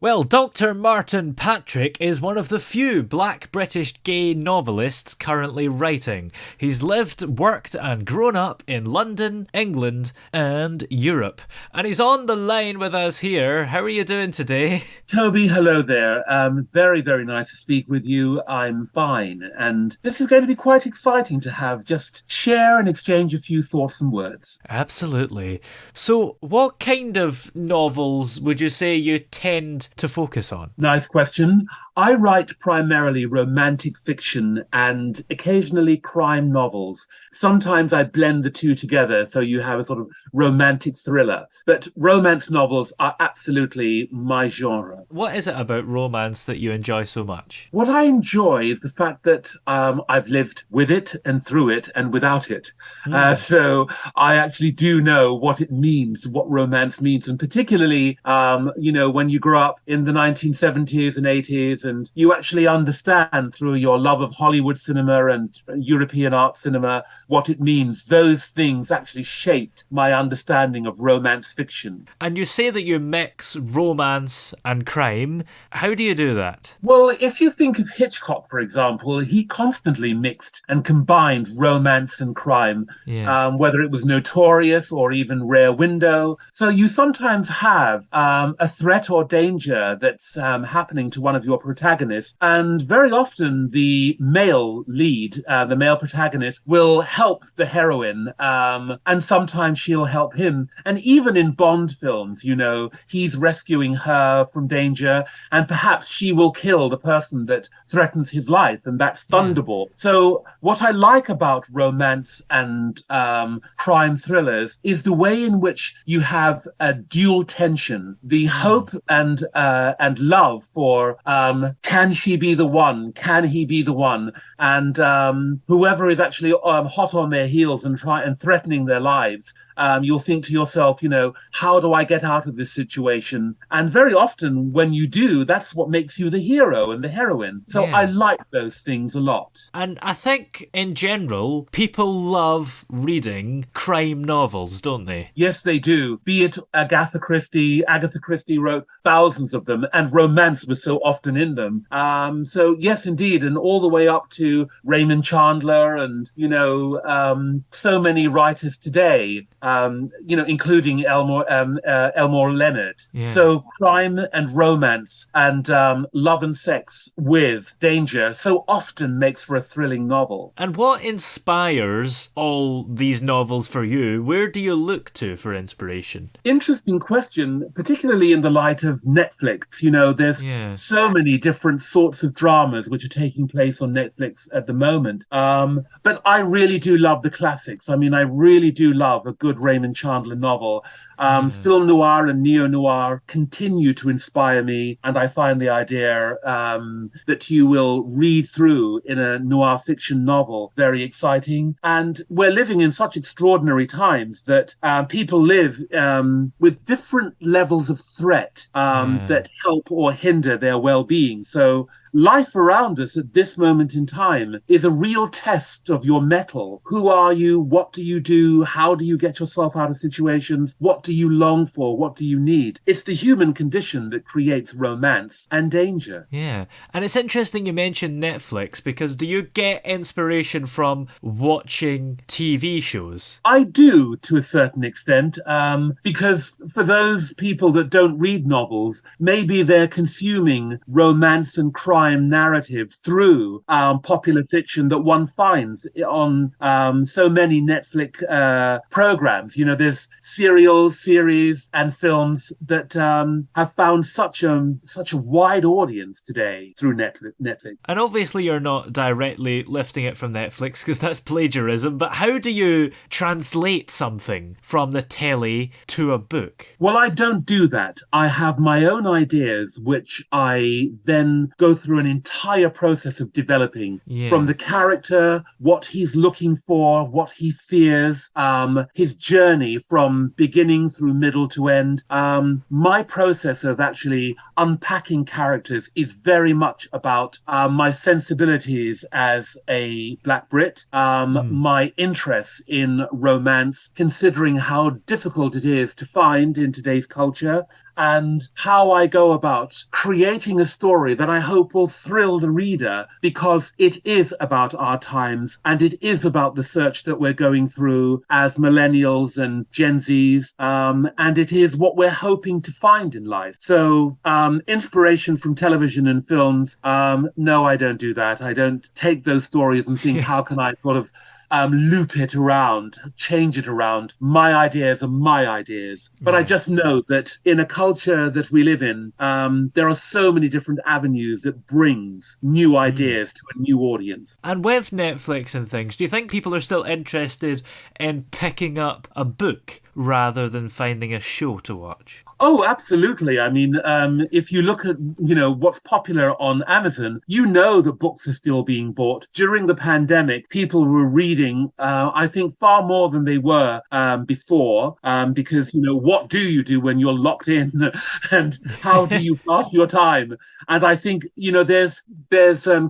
Well, Dr. Martin Patrick is one of the few black British gay novelists currently writing. He's lived, worked and grown up in London, England and Europe. And he's on the line with us here. How are you doing today? Toby, hello there. Very, very nice to speak with you. I'm fine. And this is going to be quite exciting to have just share and exchange a few thoughts and words. Absolutely. So, what kind of novels would you say you tend to focus on? Nice question. I write primarily romantic fiction and occasionally crime novels. Sometimes I blend the two together, so you have a sort of romantic thriller. But romance novels are absolutely my genre. What is it about romance that you enjoy so much? What I enjoy is the fact that I've lived with it and through it and without it. So I actually do know what it means, what romance means. And particularly, when you grow up in the 1970s and 80s, and you actually understand through your love of Hollywood cinema and European art cinema what it means. Those things actually shaped my understanding of romance fiction. And you say that you mix romance and crime. How do you do that? Well, if you think of Hitchcock, for example, he constantly mixed and combined romance and crime, whether it was Notorious or even Rear Window. So you sometimes have a threat or danger that's happening to one of your protagonists, and very often the male lead, the male protagonist, will help the heroine, and sometimes she'll help him. And even in Bond films, he's rescuing her from danger, and perhaps she will kill the person that threatens his life, and that's Thunderball. So what I like about romance and crime thrillers is the way in which you have a dual tension, the hope and love for can she be the one? Can he be the one? And whoever is actually hot on their heels and threatening their lives, you'll think to yourself, how do I get out of this situation? And very often when you do, that's what makes you the hero and the heroine. So I like those things a lot. And I think in general, people love reading crime novels, don't they? Yes, they do. Be it Agatha Christie. Agatha Christie wrote thousands of them, and romance was so often in them. So yes, indeed. And all the way up to Raymond Chandler and, so many writers today. Including Elmore Leonard. So crime and romance and love and sex with danger so often makes for a thrilling novel. And what inspires all these novels for you? Where do you look to for inspiration? Interesting question, particularly in the light of Netflix. There's so many different sorts of dramas which are taking place on Netflix at the moment. But I really do love the classics. I mean, I really do love a good Raymond Chandler novel. Film noir and neo-noir continue to inspire me, and I find the idea that you will read through in a noir fiction novel very exciting. And we're living in such extraordinary times that people live with different levels of threat that help or hinder their well-being. So life around us at this moment in time is a real test of your mettle. Who are you? What do you do? How do you get yourself out of situations? What do you long for? What do you need? It's the human condition that creates romance and danger. Yeah. And it's interesting you mentioned Netflix, because do you get inspiration from watching TV shows? I do, to a certain extent, because for those people that don't read novels, maybe they're consuming romance and crime narrative through popular fiction that one finds on so many Netflix programs. There's serials, series, and films that have found such a wide audience today through Netflix. And obviously you're not directly lifting it from Netflix, because that's plagiarism, but how do you translate something from the telly to a book? Well, I don't do that. I have my own ideas, which I then go through an entire process of developing from the character, what he's looking for, what he fears, his journey from beginning through middle to end. My process of actually unpacking characters is very much about my sensibilities as a Black Brit, my interest in romance, considering how difficult it is to find in today's culture, and how I go about creating a story that I hope will thrill the reader, because it is about our times and it is about the search that we're going through as millennials and Gen Zs, and it is what we're hoping to find in life. So inspiration from television and films, no, I don't do that. I don't take those stories and think, how can I sort of loop it around, change it around. My ideas are my ideas. But I just know that in a culture that we live in, there are so many different avenues that brings new ideas to a new audience. And with Netflix and things, do you think people are still interested in picking up a book rather than finding a show to watch? Oh, absolutely. I mean, if you look at, what's popular on Amazon, that books are still being bought. During the pandemic, people were reading, I think, far more than they were before, because, what do you do when you're locked in and how do you pass your time? And I think, there's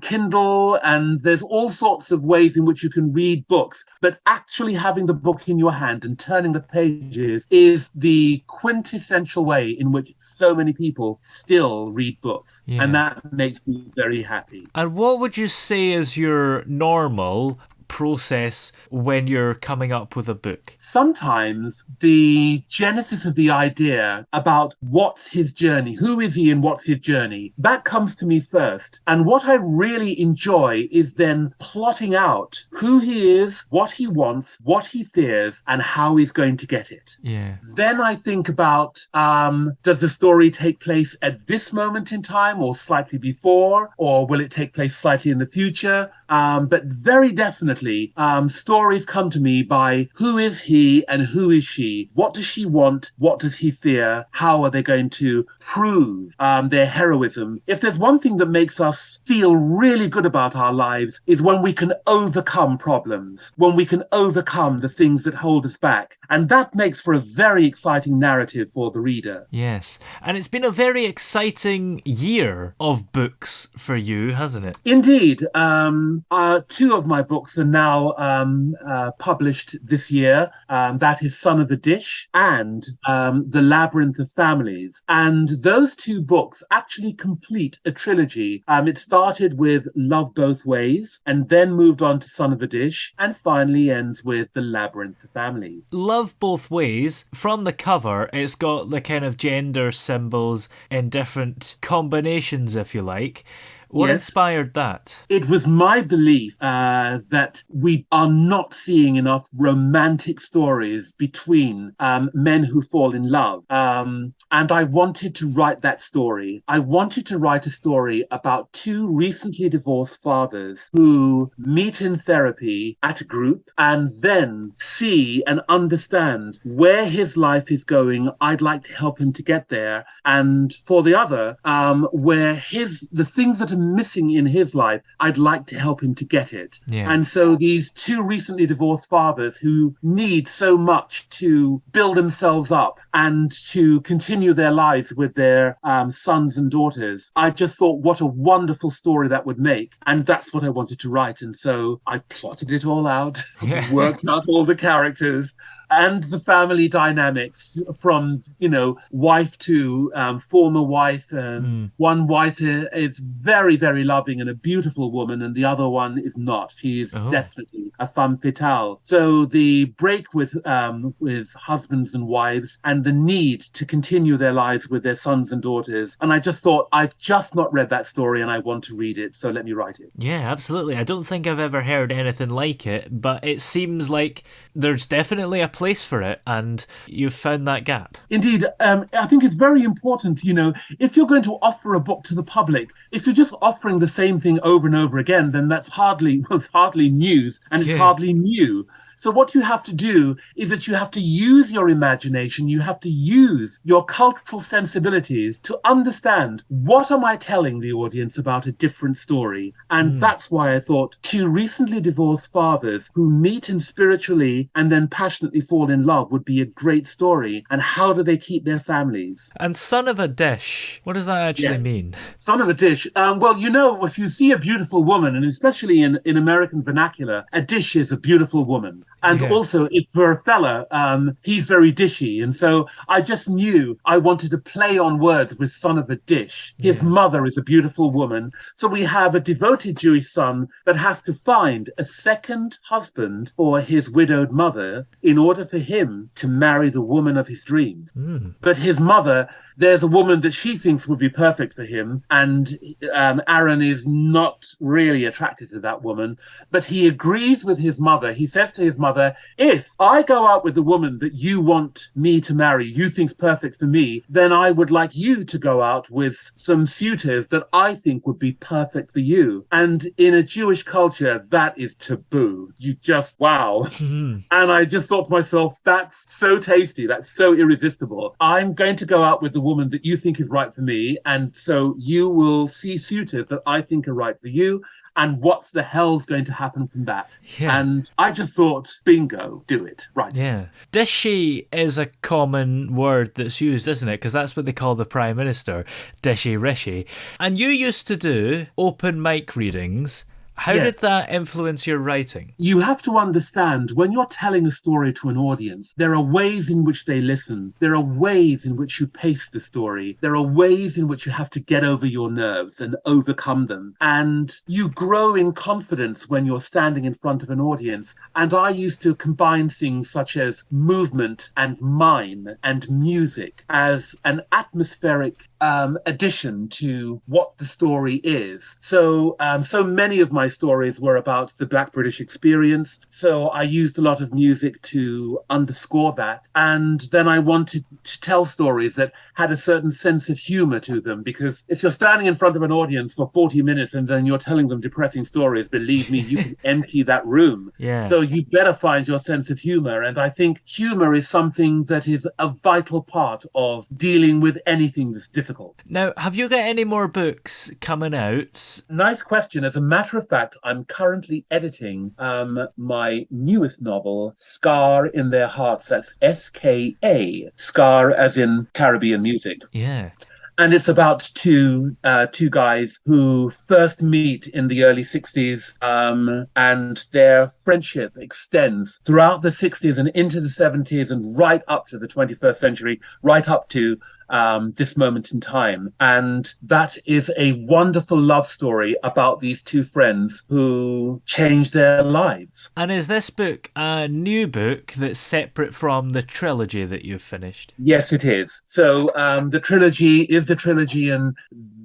Kindle and there's all sorts of ways in which you can read books, but actually having the book in your hand and turning the pages is the quintessential way in which so many people still read books. Yeah. And that makes me very happy. And what would you say is your normal process when you're coming up with a book? Sometimes the genesis of the idea about what's his journey, who is he and what's his journey, that comes to me first. And what I really enjoy is then plotting out who he is, what he wants, what he fears, and how he's going to get it. Yeah. Then I think about, does the story take place at this moment in time or slightly before, or will it take place slightly in the future? But very definitely, stories come to me by who is he and who is she? What does she want? What does he fear? How are they going to prove their heroism? If there's one thing that makes us feel really good about our lives is when we can overcome problems, when we can overcome the things that hold us back. And that makes for a very exciting narrative for the reader. Yes. And it's been a very exciting year of books for you, hasn't it? Indeed. Two of my books are now published this year. That is Son of a Dish and The Labyrinth of Families. And those two books actually complete a trilogy. It started with Love Both Ways and then moved on to Son of a Dish and finally ends with The Labyrinth of Families. Love Both Ways, from the cover, it's got the kind of gender symbols in different combinations, if you like. What inspired that? It was my belief that we are not seeing enough romantic stories between men who fall in love. And I wanted to write that story. I wanted to write a story about two recently divorced fathers who meet in therapy at a group and then see and understand where his life is going. I'd like to help him to get there. And for the other, where the things that are missing in his life, I'd like to help him to get it. Yeah. And so these two recently divorced fathers who need so much to build themselves up and to continue their lives with their sons and daughters, I just thought what a wonderful story that would make. And that's what I wanted to write. And so I plotted it all out, worked out all the characters and the family dynamics from, wife to former wife. One wife is very, very loving and a beautiful woman, and the other one is not. She is definitely a femme fatale. So the break with husbands and wives and the need to continue their lives with their sons and daughters. And I just thought, I've just not read that story and I want to read it, so let me write it. Yeah, absolutely. I don't think I've ever heard anything like it, but it seems like there's definitely a place for it, and you've found that gap. Indeed. I think it's very important, if you're going to offer a book to the public, if you're just offering the same thing over and over again, then that's hardly news, and it's hardly new. So what you have to do is that you have to use your imagination, you have to use your cultural sensibilities to understand, what am I telling the audience about a different story? And that's why I thought two recently divorced fathers who meet and spiritually and then passionately fall in love would be a great story. And how do they keep their families? And Son of a Dish, what does that actually mean? Son of a Dish. Well, if you see a beautiful woman, and especially in American vernacular, a dish is a beautiful woman. And also, if for a fella, he's very dishy. And so I just knew I wanted to play on words with son of a dish. His mother is a beautiful woman. So we have a devoted Jewish son that has to find a second husband for his widowed mother in order for him to marry the woman of his dreams. But his mother, there's a woman that she thinks would be perfect for him, and Aaron is not really attracted to that woman, but he agrees with his mother. He says to his mother, if I go out with the woman that you want me to marry, you think's perfect for me, then I would like you to go out with some suitors that I think would be perfect for you. And in a Jewish culture, that is taboo. You just, wow. And I just thought to myself, that's so tasty. That's so irresistible. I'm going to go out with the woman that you think is right for me. And so you will see suitors that I think are right for you. And what's the hell's going to happen from that? Yeah. And I just thought, bingo, do it. Right. Yeah. Dishy is a common word that's used, isn't it? Because that's what they call the Prime Minister, Dishy Rishi. And you used to do open mic readings. How did that influence your writing? You have to understand, when you're telling a story to an audience, there are ways in which they listen. There are ways in which you pace the story. There are ways in which you have to get over your nerves and overcome them. And you grow in confidence when you're standing in front of an audience. And I used to combine things such as movement and mime and music as an atmospheric addition to what the story is. So many of my stories were about the Black British experience. So I used a lot of music to underscore that. And then I wanted to tell stories that had a certain sense of humor to them, because if you're standing in front of an audience for 40 minutes and then you're telling them depressing stories, believe me, you can empty that room. Yeah. So you better find your sense of humor. And I think humor is something that is a vital part of dealing with anything that's difficult. Now, have you got any more books coming out? Nice question. As a matter of fact, I'm currently editing my newest novel, Scar in Their Hearts. That's SKA. Scar as in Caribbean music. Yeah. And it's about two guys who first meet in the early 60s, and their friendship extends throughout the 60s and into the 70s and right up to the 21st century, right up to this moment in time. And that is a wonderful love story about these two friends who change their lives. And is this book a new book that's separate from the trilogy that you've finished? Yes, it is. So the trilogy is the trilogy, and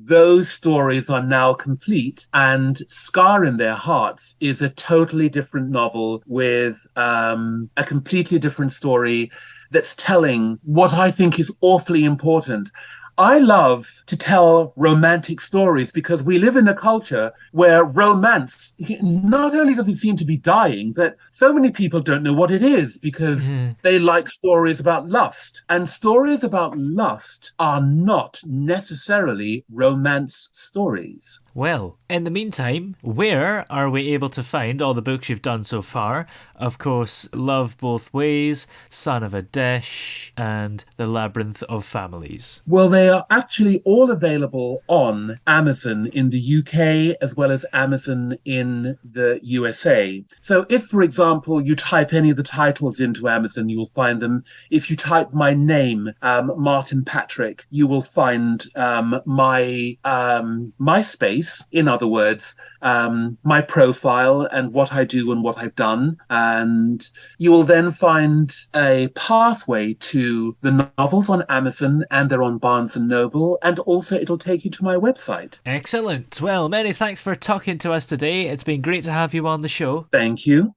those stories are now complete. And Scar in Their Hearts is a totally different novel with a completely different story that's telling what I think is awfully important. I love to tell romantic stories because we live in a culture where romance, not only does it seem to be dying, but so many people don't know what it is because they like stories about lust. And stories about lust are not necessarily romance stories. Well, in the meantime, where are we able to find all the books you've done so far? Of course, Love Both Ways, Son of a Dish, and The Labyrinth of Families. Well, they are actually all available on Amazon in the UK as well as Amazon in the USA. So if, for example, you type any of the titles into Amazon, you will find them. If you type my name, Martin Patrick, you will find my MySpace. In other words, my profile and what I do and what I've done. And you will then find a pathway to the novels on Amazon, and they're on Barnes & Noble, and also it'll take you to my website. Excellent. Well, many thanks for talking to us today. It's been great to have you on the show. Thank you.